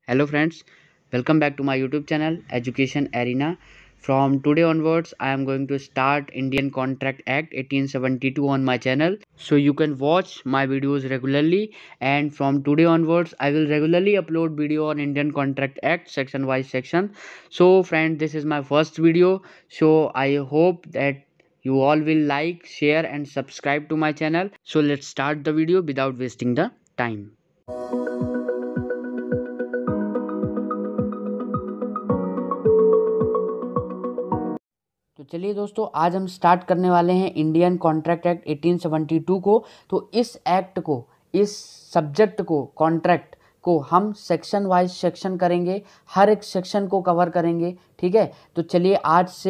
Hello friends, welcome back to my YouTube channel Education Arena. From today onwards, I am going to start Indian Contract Act 1872 on my channel. So you can watch my videos regularly, and from today onwards, I will regularly upload video on Indian Contract Act section wise section. So friends, this is my first video. So I hope that you all will like, share and subscribe to my channel. So let's start the video without wasting the time. तो चलिए दोस्तों, आज हम start करने वाले हैं Indian contract act 1872 को। तो इस एक्ट को, इस सब्जेक्ट को, कॉन्ट्रैक्ट को हम सेक्शन वाइज सेक्शन करेंगे, हर एक सेक्शन को कवर करेंगे। ठीक है, तो चलिए आज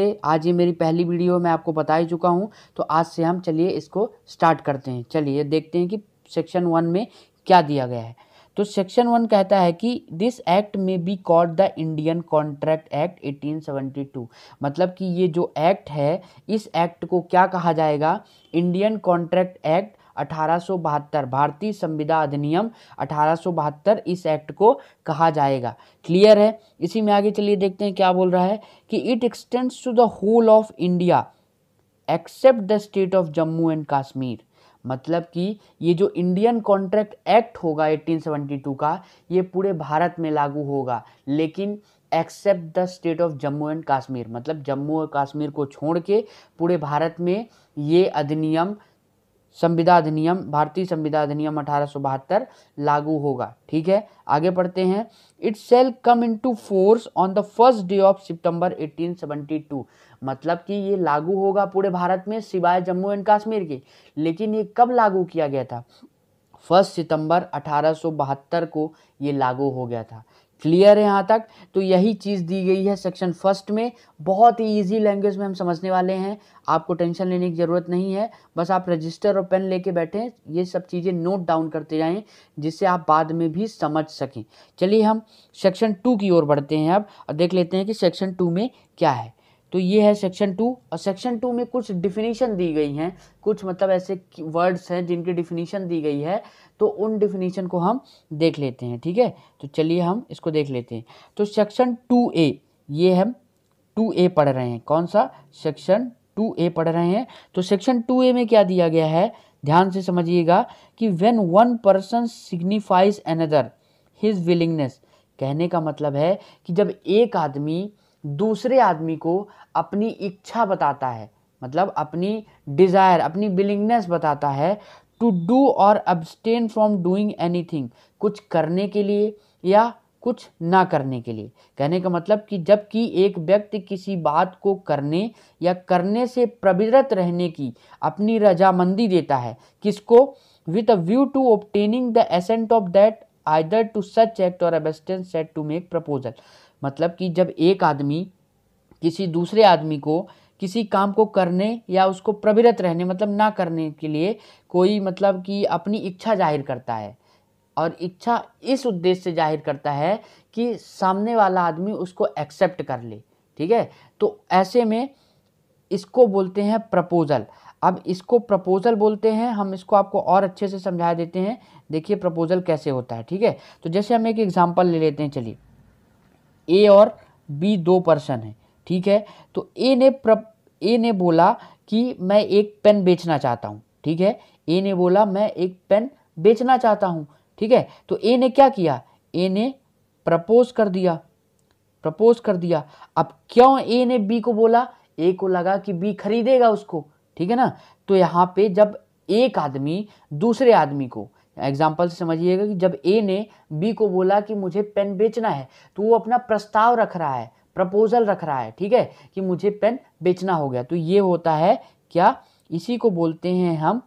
ये मेरी पहली वीडियो मैं आपको बता ही चुका हूँ, तो आज से हम चलिए इसको स्टार्ट करते हैं। चलिए देखते हैं कि सेक्शन 1 में क्या दिया गया है। तो सेक्शन 1 कहता है कि दिस एक्ट में be called the Indian contract act 1872। मतलब कि ये जो एक्ट है, इस एक्ट को क्या कहा जाएगा? इंडियन कॉन्ट्रैक्ट एक्ट 1872, भारतीय संविदा अधिनियम 1872, इस एक्ट को कहा जाएगा। क्लियर है? इसी में आगे चलिए देखते हैं क्या बोल रहा है कि it extends to the whole of India except the state of Jammu and Kashmir. मतलब कि ये जो इंडियन कॉन्ट्रैक्ट एक्ट होगा 1872 का, ये पूरे भारत में लागू होगा, लेकिन except the state of Jammu and Kashmir, मतलब जम्मू और कश्मीर को छोड़ के पूरे भारत में ये अधिनियम, संविदा अधिनियम, भारतीय संविदा अधिनियम 1872 लागू होगा। ठीक है, आगे पढ़ते हैं। It shall come into force on the first day of September 1872। मतलब कि ये लागू होगा पूरे भारत में सिवाय जम्मू एंड कश्मीर के। लेकिन ये कब लागू किया गया था? 1 सितंबर 1872 को ये लागू हो गया था। क्लियर है यहाँ तक? तो यही चीज़ दी गई है सेक्शन फर्स्ट में। बहुत ही इजी लैंग्वेज में हम समझने वाले हैं, आपको टेंशन लेने की ज़रूरत नहीं है। बस आप रजिस्टर और पेन लेके बैठें, ये सब चीज़ें नोट डाउन करते जाएं, जिससे आप बाद में भी समझ सकें। चलिए हम सेक्शन 2 की ओर बढ़ते हैं अब, और देख लेते हैं कि सेक्शन 2 में क्या है। तो ये है सेक्शन 2, और सेक्शन 2 में कुछ डिफिनीशन दी गई हैं, कुछ मतलब ऐसे वर्ड्स हैं जिनकी डिफिनीशन दी गई है, तो उन डिफिनीशन को हम देख लेते हैं। ठीक है, तो चलिए हम इसको देख लेते हैं। तो सेक्शन 2A, ये हम 2A पढ़ रहे हैं। कौन सा? सेक्शन 2A पढ़ रहे हैं। तो सेक्शन 2A में क्या दिया गया है, ध्यान से समझिएगा कि when one person signifies another his willingness. कहने का मतलब है कि जब एक आदमी दूसरे आदमी को अपनी इच्छा बताता है, मतलब अपनी डिज़ायर, अपनी विलिंगनेस बताता है, टू डू और अब्सटेन फ्रॉम डूइंग एनीथिंग, कुछ करने के लिए या कुछ ना करने के लिए। कहने का मतलब कि जबकि एक व्यक्ति किसी बात को करने या करने से प्रवृत्त रहने की अपनी रजामंदी देता है, किसको? With a view to obtaining the assent of that either to such act or abstinence to make proposal. मतलब कि जब एक आदमी किसी दूसरे आदमी को किसी काम को करने या उसको प्रवृत्त रहने, मतलब ना करने के लिए कोई, मतलब कि अपनी इच्छा जाहिर करता है, और इच्छा इस उद्देश्य से जाहिर करता है कि सामने वाला आदमी उसको एक्सेप्ट कर ले। ठीक है, तो ऐसे में इसको बोलते हैं प्रपोजल। अब इसको प्रपोजल बोलते हैं, हम इसको आपको और अच्छे से समझा देते हैं। देखिए प्रपोजल कैसे होता है। ठीक है, तो जैसे हम एक एग्जांपल ले लेते हैं। चलिए, ए और बी दो पर्सन है। ठीक है, तो ए ने बोला कि मैं एक पेन बेचना चाहता हूँ। ठीक है, ए ने बोला मैं एक पेन बेचना चाहता हूँ। ठीक है, तो ए ने क्या किया? ए ने प्रपोज कर दिया, प्रपोज कर दिया। अब क्यों ए ने बी को बोला? ए को लगा कि बी खरीदेगा उसको। ठीक है ना, तो यहाँ पे जब एक आदमी दूसरे आदमी को, एग्जाम्पल से समझिएगा कि जब ए ने बी को बोला कि मुझे पेन बेचना है, तो वो अपना प्रस्ताव रख रहा है, प्रपोजल रख रहा है। ठीक है, कि मुझे पेन बेचना हो गया। तो ये होता है क्या? इसी को बोलते हैं हम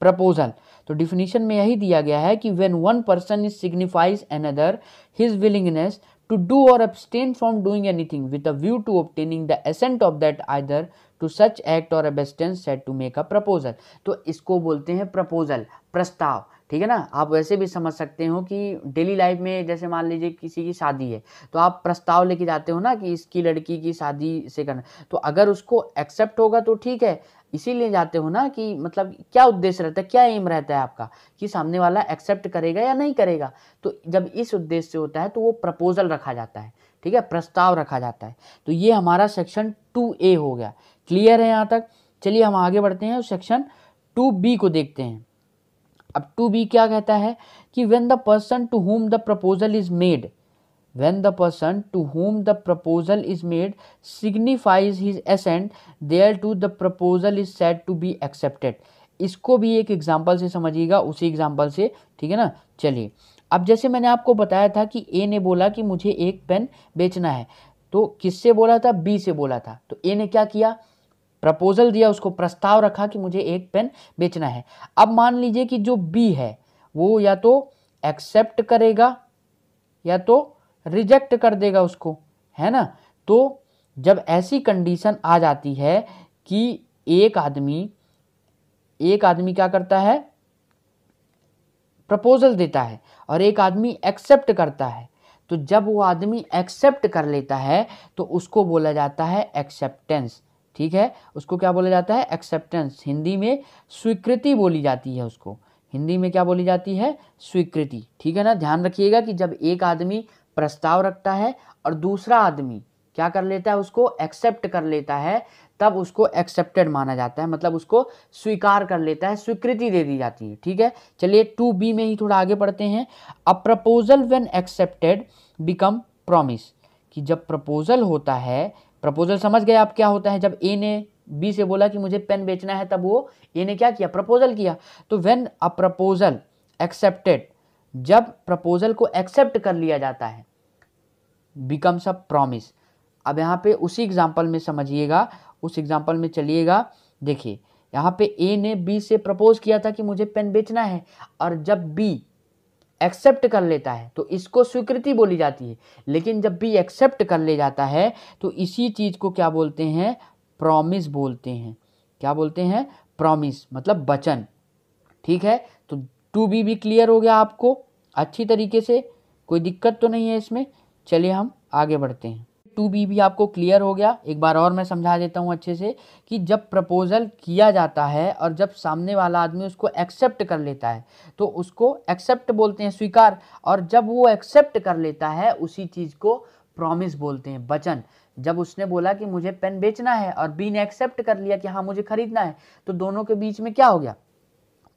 प्रपोजल। तो डिफिनीशन में यही दिया गया है कि when one person is signifies another his willingness to do or abstain from doing anything with a view to obtaining the assent of that either to such act or abstain said to make a proposal। तो इसको बोलते हैं proposal, प्रस्ताव। ठीक है ना। आप वैसे भी समझ सकते हो कि डेली लाइफ में जैसे मान लीजिए किसी की शादी है तो आप प्रस्ताव लेके जाते हो ना कि इसकी लड़की की शादी से करना, तो अगर उसको एक्सेप्ट होगा तो ठीक है, इसीलिए जाते हो ना कि मतलब क्या उद्देश्य रहता है, क्या एम रहता है आपका कि सामने वाला एक्सेप्ट करेगा या नहीं करेगा। तो जब इस उद्देश्य से होता है तो वो प्रपोजल रखा जाता है, ठीक है, प्रस्ताव रखा जाता है। तो ये हमारा सेक्शन 2A हो गया। क्लियर है यहाँ तक? चलिए हम आगे बढ़ते हैं और सेक्शन 2B को देखते हैं। अब 2B क्या कहता है कि when the person to whom the proposal is made signifies his assent thereto the proposal is said to be accepted। इसको भी एक एग्जाम्पल से समझिएगा, उसी एग्जाम्पल से, ठीक है ना। चलिए अब जैसे मैंने आपको बताया था कि ए ने बोला कि मुझे एक पेन बेचना है, तो किससे बोला था? बी से बोला था। तो ए ने क्या किया? प्रपोजल दिया, उसको प्रस्ताव रखा कि मुझे एक पेन बेचना है। अब मान लीजिए कि जो बी है वो या तो एक्सेप्ट करेगा या तो रिजेक्ट कर देगा उसको, है ना। तो जब ऐसी कंडीशन आ जाती है कि एक आदमी क्या करता है? प्रपोजल देता है और एक आदमी एक्सेप्ट करता है, तो जब वो आदमी एक्सेप्ट कर लेता है तो उसको बोला जाता है एक्सेप्टेंस, ठीक है। उसको क्या बोला जाता है? एक्सेप्टेंस। हिंदी में स्वीकृति बोली जाती है उसको। हिंदी में क्या बोली जाती है? स्वीकृति, ठीक है ना। ध्यान रखिएगा कि जब एक आदमी प्रस्ताव रखता है और दूसरा आदमी क्या कर लेता है? उसको एक्सेप्ट कर लेता है, तब उसको एक्सेप्टेड माना जाता है, मतलब उसको स्वीकार कर लेता है, स्वीकृति दे दी जाती है, ठीक है। चलिए 2B में ही थोड़ा आगे बढ़ते हैं। A proposal when accepted become promise, कि जब प्रपोजल होता है, प्रपोजल समझ गए आप क्या होता है? जब ए ने बी से बोला कि मुझे पेन बेचना है, तब वो ए ने क्या किया? प्रपोजल किया। तो व्हेन अ प्रपोजल एक्सेप्टेड, जब प्रपोजल को एक्सेप्ट कर लिया जाता है, बिकम्स अ प्रॉमिस। अब यहाँ पे उसी एग्जाम्पल में समझिएगा, उस एग्जाम्पल में चलिएगा। देखिए यहाँ पे ए ने बी से प्रपोज किया था कि मुझे पेन बेचना है, और जब बी एक्सेप्ट कर लेता है तो इसको स्वीकृति बोली जाती है। लेकिन जब बी एक्सेप्ट कर ले जाता है तो इसी चीज को क्या बोलते हैं? प्रॉमिस बोलते हैं। क्या बोलते हैं? प्रॉमिस, मतलब वचन, ठीक है। तो 2B भी क्लियर हो गया आपको अच्छी तरीके से, कोई दिक्कत तो नहीं है इसमें। चलिए हम आगे बढ़ते हैं। 2B भी आपको क्लियर हो गया। एक बार और मैं समझा देता हूँ अच्छे से कि जब प्रपोजल किया जाता है और जब सामने वाला आदमी उसको एक्सेप्ट कर लेता है तो उसको एक्सेप्ट बोलते हैं, स्वीकार। और जब वो एक्सेप्ट कर लेता है उसी चीज़ को प्रॉमिस बोलते हैं, वचन। जब उसने बोला कि मुझे पेन बेचना है और बी ने एक्सेप्ट कर लिया कि हाँ मुझे खरीदना है, तो दोनों के बीच में क्या हो गया?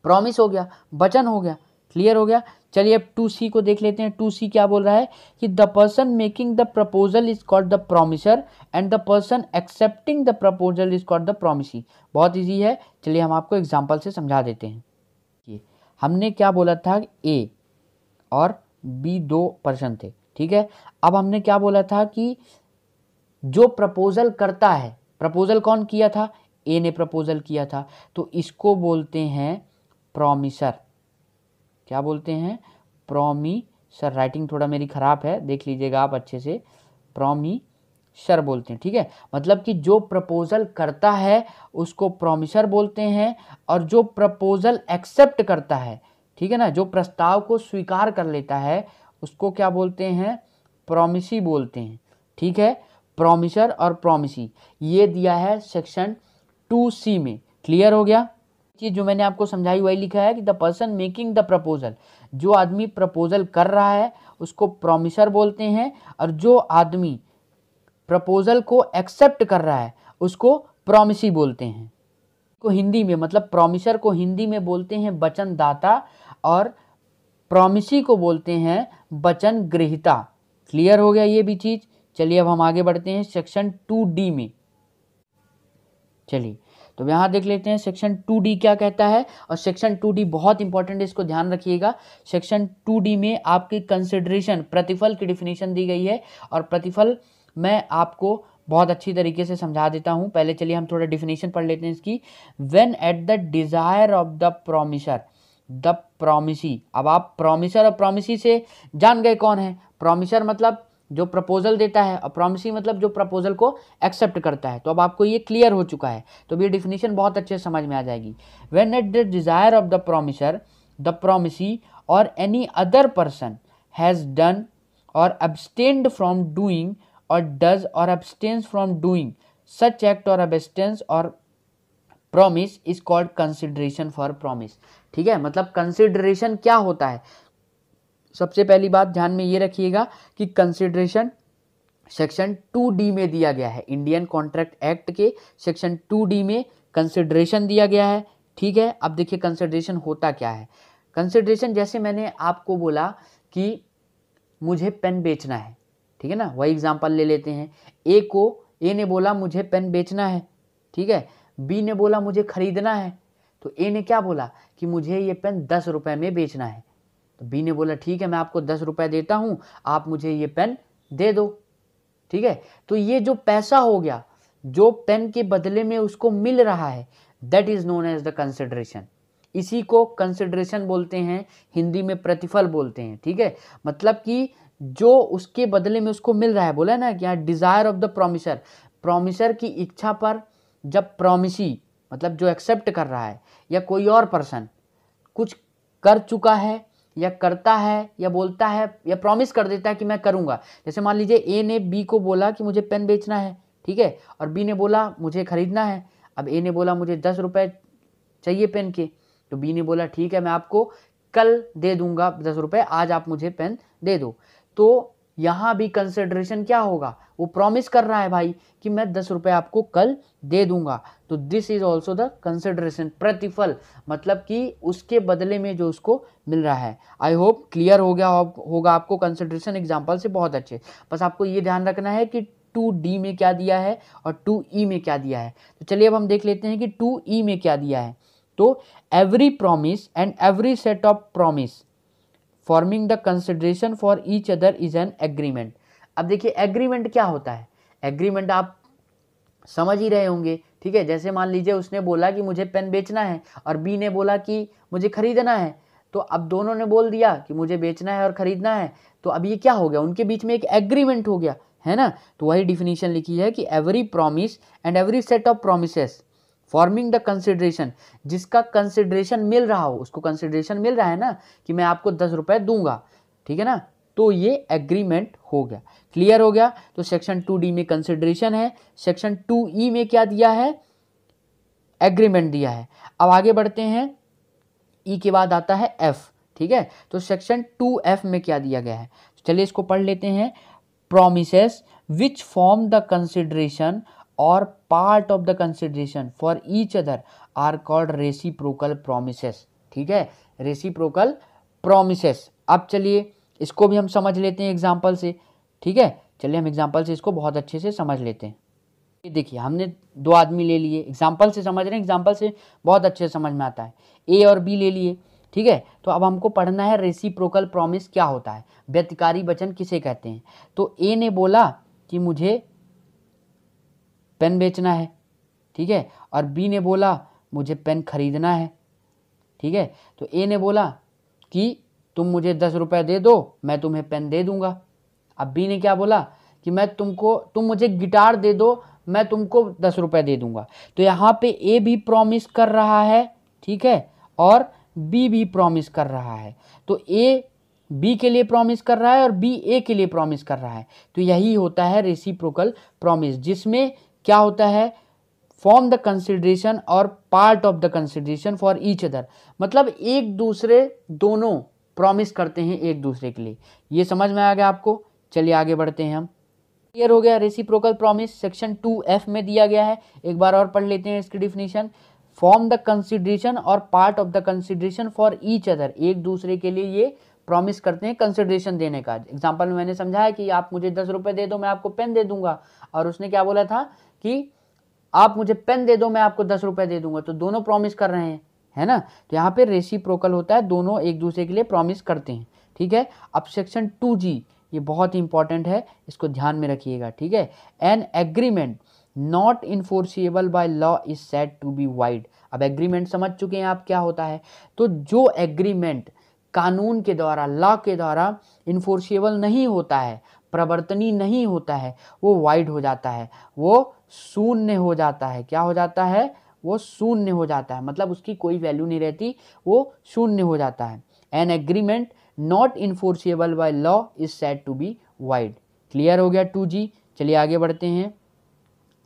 प्रॉमिस हो गया, वचन हो गया। क्लियर हो गया। चलिए अब 2C को देख लेते हैं। 2C क्या बोल रहा है कि the person making the proposal is called the promisor and the person accepting the proposal is called the promisee. बहुत इजी है, चलिए हम आपको एग्जांपल से समझा देते हैं। हमने क्या बोला था? ए और बी दो पर्सन थे, ठीक है। अब हमने क्या बोला था कि जो प्रपोजल करता है, प्रपोजल कौन किया था? ए ने प्रपोजल किया था, तो इसको बोलते हैं प्रॉमिसर। क्या बोलते हैं? प्रॉमिसर। राइटिंग थोड़ा मेरी खराब है, देख लीजिएगा आप अच्छे से। प्रॉमिसर बोलते हैं, ठीक है। मतलब कि जो प्रपोजल करता है उसको प्रॉमिसर बोलते हैं, और जो प्रपोजल एक्सेप्ट करता है, ठीक है ना, जो प्रस्ताव को स्वीकार कर लेता है, उसको क्या बोलते हैं? प्रॉमिसी बोलते हैं, ठीक है। प्रॉमिसर और प्रॉमिसी ये दिया है सेक्शन 2C में। क्लियर हो गया? चीज जो मैंने आपको समझाई वही लिखा है कि the person making the proposal, जो आदमी प्रपोजल कर रहा है उसको प्रॉमिसर बोलते हैं, और जो आदमी प्रपोजल को एक्सेप्ट कर रहा है उसको प्रॉमिसी बोलते हैं। को हिंदी में, मतलब प्रॉमिसर को हिंदी में बोलते हैं वचनदाता, और प्रॉमिसी को बोलते हैं वचन ग्रहीता। क्लियर हो गया ये भी चीज। चलिए अब हम आगे बढ़ते हैं सेक्शन 2D में। चलिए तो यहाँ देख लेते हैं सेक्शन 2D क्या कहता है। और सेक्शन 2D बहुत इंपॉर्टेंट है, इसको ध्यान रखिएगा। सेक्शन 2D में आपकी कंसिडरेशन, प्रतिफल की डिफिनीशन दी गई है, और प्रतिफल मैं आपको बहुत अच्छी तरीके से समझा देता हूँ। पहले चलिए हम थोड़ा डिफिनीशन पढ़ लेते हैं इसकी। When at the desire of the promisor the promisee. अब आप प्रॉमिसर और प्रॉमिसी से जान गए कौन है। प्रॉमिसर मतलब जो प्रपोजल देता है, और प्रॉमिसी मतलब जो प्रपोजल को एक्सेप्ट करता है। तो अब आपको ये क्लियर हो चुका है, तो ये डिफिनीशन बहुत अच्छे से समझ में आ जाएगी। When at the desire of the promisor the promisee or any other person has done or abstained from doing or does or abstains from doing such act or abstains or promise is called consideration for promise। ठीक है, मतलब consideration क्या होता है। सबसे पहली बात ध्यान में ये रखिएगा कि कंसिडरेशन सेक्शन 2D में दिया गया है। इंडियन कॉन्ट्रैक्ट एक्ट के सेक्शन 2D में कंसिडरेशन दिया गया है। ठीक है, अब देखिए कंसिडरेशन होता क्या है। कंसिडरेशन जैसे मैंने आपको बोला कि मुझे पेन बेचना है, ठीक है ना, वही एग्जांपल ले लेते हैं। ए ने बोला मुझे पेन बेचना है, ठीक है। बी ने बोला मुझे खरीदना है। तो ए ने क्या बोला कि मुझे ये पेन 10 रुपए में बेचना है। तो बी ने बोला ठीक है, मैं आपको 10 रुपए देता हूं, आप मुझे ये पेन दे दो। ठीक है, तो ये जो पैसा हो गया जो पेन के बदले में उसको मिल रहा है, that is known as the consideration. इसी को कंसिडरेशन बोलते हैं, हिंदी में प्रतिफल बोलते हैं। ठीक है, मतलब कि जो उसके बदले में उसको मिल रहा है, बोला ना कि Dzire of the promisor, promisor की इच्छा पर जब प्रोमिसी मतलब जो एक्सेप्ट कर रहा है या कोई और पर्सन कुछ कर चुका है या करता है या बोलता है या प्रॉमिस कर देता है कि मैं करूंगा। जैसे मान लीजिए ए ने बी को बोला कि मुझे पेन बेचना है, ठीक है, और बी ने बोला मुझे खरीदना है। अब ए ने बोला मुझे 10 रुपए चाहिए पेन के, तो बी ने बोला ठीक है, मैं आपको कल दे दूंगा 10 रुपए, आज आप मुझे पेन दे दो। तो यहां भी कंसिडरेशन क्या होगा, वो प्रॉमिस कर रहा है भाई कि मैं 10 रुपए आपको कल दे दूंगा। तो this is also the consideration, प्रतिफल, मतलब कि उसके बदले में जो उसको मिल रहा है। आई होप क्लियर हो गया होगा आपको कंसिडरेशन एग्जाम्पल से, बहुत अच्छे। बस आपको ये ध्यान रखना है कि 2D में क्या दिया है और 2E में क्या दिया है। तो चलिए अब हम देख लेते हैं कि 2E में क्या दिया है। तो every promise and every set of promise forming the consideration for each other is an agreement. अब देखिए एग्रीमेंट क्या होता है। एग्रीमेंट आप समझ ही रहे होंगे, ठीक है। जैसे मान लीजिए उसने बोला कि मुझे पेन बेचना है और बी ने बोला कि मुझे खरीदना है। तो अब दोनों ने बोल दिया कि मुझे बेचना है और खरीदना है, तो अब ये क्या हो गया, उनके बीच में एक एग्रीमेंट हो गया, है ना। तो वही डिफिनीशन लिखी है कि every promise and every set of promises forming the consideration, जिसका कंसिडरेशन मिल रहा हो, उसको कंसिडरेशन मिल रहा है ना कि मैं आपको 10 रुपए दूंगा, ठीक है ना, तो ये एग्रीमेंट हो गया। क्लियर हो गया। तो सेक्शन 2D में कंसिडरेशन है, सेक्शन 2E में क्या दिया है, एग्रीमेंट दिया है। अब आगे बढ़ते हैं, ई के बाद आता है एफ, ठीक है। तो सेक्शन 2F में क्या दिया गया है, चलिए इसको पढ़ लेते हैं। Promises which form the consideration or part of the consideration for each other are called reciprocal promises. ठीक है, रेसिप्रोकल प्रोमिसेस। अब चलिए इसको भी हम समझ लेते हैं एग्जाम्पल से, ठीक है। चलिए हम एग्जाम्पल से इसको बहुत अच्छे से समझ लेते हैं। ये देखिए हमने 2 आदमी ले लिए, एग्जाम्पल से समझ रहे हैं, एग्जाम्पल से बहुत अच्छे से समझ में आता है। ए और बी ले लिए, ठीक है। तो अब हमको पढ़ना है रेसिप्रोकल प्रॉमिस क्या होता है, व्यतिकारी वचन किसे कहते हैं। तो ए ने बोला कि मुझे पेन बेचना है, ठीक है, और बी ने बोला मुझे पेन खरीदना है, ठीक है। तो ए ने बोला कि तुम मुझे 10 रुपए दे दो, मैं तुम्हें पेन दे दूंगा। अब बी ने क्या बोला कि तुम मुझे गिटार दे दो, मैं तुमको 10 रुपए दे दूंगा। तो यहाँ पे ए भी प्रॉमिस कर रहा है, ठीक है, और बी भी प्रॉमिस कर रहा है। तो ए बी के लिए प्रॉमिस कर रहा है और बी ए के लिए प्रॉमिस कर रहा है। तो यही होता है रेसिप्रोकल प्रॉमिस, जिसमें क्या होता है, form the consideration or part of the consideration for each other, मतलब एक दूसरे दोनों प्रॉमिस करते हैं एक दूसरे के लिए। ये समझ में आ गया आपको। चलिए आगे बढ़ते हैं हम। क्लियर हो गया। रेसिप्रोकल प्रॉमिस सेक्शन 2F में दिया गया है, एक बार और पढ़ लेते हैं इसकी definition. Form the consideration or part of the consideration for each other, एक दूसरे के लिए ये प्रॉमिस करते हैं कंसिडरेशन देने का। एग्जाम्पल में मैंने समझाया कि आप मुझे 10 रुपए दे दो, मैं आपको पेन दे दूंगा, और उसने क्या बोला था कि आप मुझे पेन दे दो, मैं आपको 10 रुपए दे दूंगा। तो दोनों प्रॉमिस कर रहे हैं, है ना। तो यहाँ पे रेसिप्रोकल होता है, दोनों एक दूसरे के लिए प्रॉमिस करते हैं, ठीक है। अब सेक्शन 2G, ये बहुत इंपॉर्टेंट है, इसको ध्यान में रखिएगा, ठीक है। An agreement not enforceable by law is said to be void. अब एग्रीमेंट समझ चुके हैं आप क्या होता है। तो जो एग्रीमेंट कानून के द्वारा, लॉ के द्वारा इन्फोर्सिएबल नहीं होता है, प्रवर्तनीय नहीं होता है, वो वाइड हो जाता है, वो शून्य हो जाता है। क्या हो जाता है, वो शून्य हो जाता है, मतलब उसकी कोई वैल्यू नहीं रहती, वो शून्य हो जाता है। An agreement not enforceable by law is said to be void. Clear हो गया 2G। चलिए आगे बढ़ते हैं।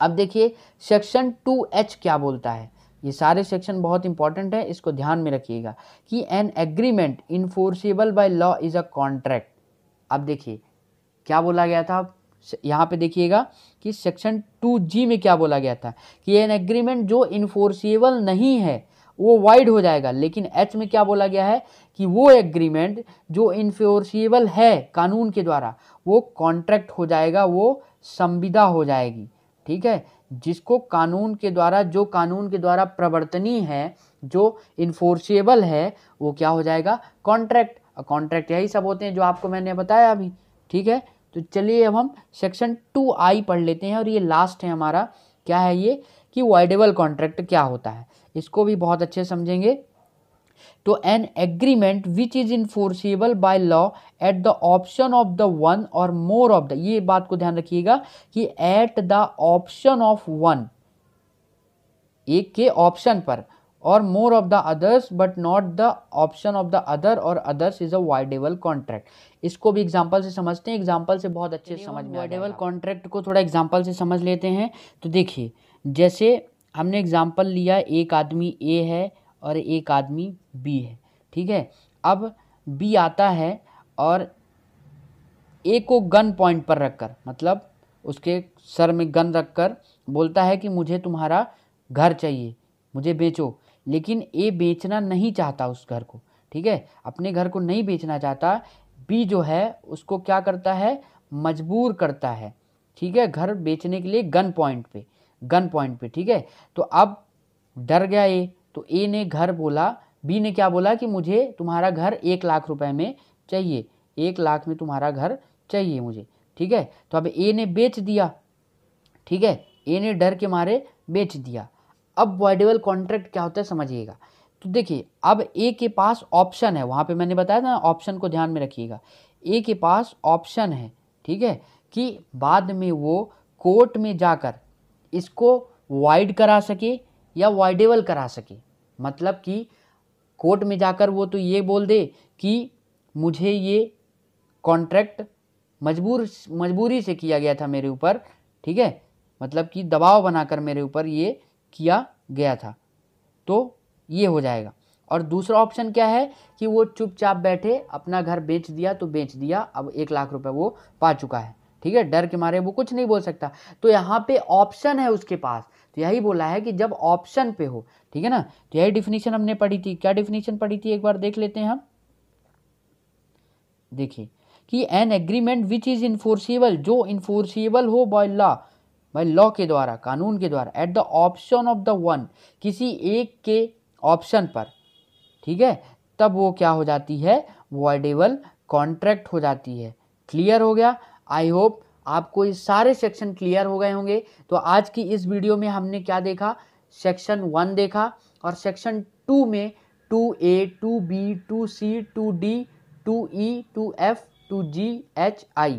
अब देखिए सेक्शन 2H क्या बोलता है। ये सारे सेक्शन बहुत इंपॉर्टेंट है, इसको ध्यान में रखिएगा कि an agreement enforceable by law is a contract. अब देखिए क्या बोला गया था, यहाँ पे देखिएगा कि सेक्शन 2G में क्या बोला गया था कि एन एग्रीमेंट जो इन्फोर्सेबल नहीं है वो वाइड हो जाएगा, लेकिन H में क्या बोला गया है कि वो एग्रीमेंट जो इन्फोर्सेबल है कानून के द्वारा वो कॉन्ट्रैक्ट हो जाएगा, वो संविदा हो जाएगी। ठीक है, जिसको कानून के द्वारा, जो कानून के द्वारा प्रवर्तनीय है, जो इन्फोर्सेबल है, वो क्या हो जाएगा, कॉन्ट्रैक्ट। कॉन्ट्रैक्ट यही सब होते हैं जो आपको मैंने बताया अभी। ठीक है, तो चलिए अब हम सेक्शन 2I पढ़ लेते हैं, और ये लास्ट है हमारा। क्या है ये कि वाइडेबल कॉन्ट्रैक्ट क्या होता है, इसको भी बहुत अच्छे समझेंगे। तो an agreement which is enforceable by law at the option of the one और मोर ऑफ द, ये बात को ध्यान रखिएगा कि at the option of one, एक के ऑप्शन पर, or more of the others but not the option of the other or others is a voidable contract. इसको भी एग्जांपल से समझते हैं, एग्जांपल से बहुत अच्छे से समझ में। वाइडेबल कॉन्ट्रैक्ट को थोड़ा एग्जांपल से समझ लेते हैं। तो देखिए जैसे हमने एग्जांपल लिया, एक आदमी ए है और एक आदमी बी है। ठीक है, अब बी आता है और ए को गन पॉइंट पर रखकर, मतलब उसके सर में गन रखकर बोलता है कि मुझे तुम्हारा घर चाहिए, मुझे बेचो। लेकिन ए बेचना नहीं चाहता उस घर को। ठीक है, अपने घर को नहीं बेचना चाहता। बी जो है उसको क्या करता है, मजबूर करता है। ठीक है, घर बेचने के लिए गन पॉइंट पे, गन पॉइंट पे। ठीक है, तो अब डर गया ए, तो ए ने घर बोला, बी ने क्या बोला कि मुझे तुम्हारा घर 1 लाख रुपए में चाहिए, 1 लाख में तुम्हारा घर चाहिए मुझे। ठीक है, तो अब ए ने बेच दिया। ठीक है, ए ने डर के मारे बेच दिया। अब वाइडेबल कॉन्ट्रैक्ट क्या होता है समझिएगा। तो देखिए अब ए के पास ऑप्शन है, वहां पे मैंने बताया था ऑप्शन को ध्यान में रखिएगा। ए के पास ऑप्शन है, ठीक है, कि बाद में वो कोर्ट में जाकर इसको वाइड करा सके या वाइडेबल करा सके। मतलब कि कोर्ट में जाकर वो तो ये बोल दे कि मुझे ये कॉन्ट्रैक्ट मजबूरी से किया गया था मेरे ऊपर। ठीक है, मतलब कि दबाव बनाकर मेरे ऊपर ये किया गया था, तो ये हो जाएगा। और दूसरा ऑप्शन क्या है कि वो चुपचाप बैठे, अपना घर बेच दिया तो बेच दिया, अब 1 लाख रुपए वो पा चुका है। ठीक है, डर के मारे वो कुछ नहीं बोल सकता। तो यहाँ पे ऑप्शन है उसके पास, तो यही बोला है कि जब ऑप्शन पे हो। ठीक है ना, तो यही डिफिनीशन हमने पढ़ी थी। क्या डिफिनीशन पढ़ी थी एक बार देख लेते हैं हम। देखिए कि an agreement which is enforceable, जो इन्फोर्सेबल हो बाय लॉ के द्वारा, कानून के द्वारा, eight the option of the one, किसी एक के ऑप्शन पर। ठीक है, तब वो क्या हो जाती है, वॉइडेबल कॉन्ट्रैक्ट हो जाती है। क्लियर हो गया। आई होप आपको ये सारे सेक्शन क्लियर हो गए होंगे। तो आज की इस वीडियो में हमने क्या देखा, सेक्शन 1 देखा, और सेक्शन 2 में 2A 2B 2C 2D 2E 2F 2G H I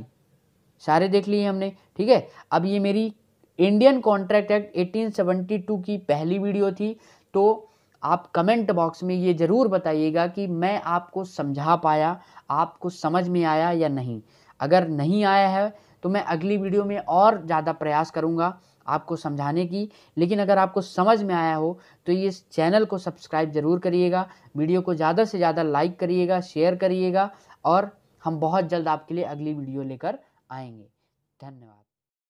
सारे देख लिए हमने। ठीक है, अब ये मेरी इंडियन कॉन्ट्रैक्ट एक्ट 1872 की पहली वीडियो थी। तो आप कमेंट बॉक्स में ये ज़रूर बताइएगा कि मैं आपको समझा पाया, आपको समझ में आया या नहीं। अगर नहीं आया है तो मैं अगली वीडियो में और ज़्यादा प्रयास करूँगा आपको समझाने की। लेकिन अगर आपको समझ में आया हो तो इस चैनल को सब्सक्राइब ज़रूर करिएगा, वीडियो को ज़्यादा से ज़्यादा लाइक करिएगा, शेयर करिएगा, और हम बहुत जल्द आपके लिए अगली वीडियो लेकर आएंगे। धन्यवाद।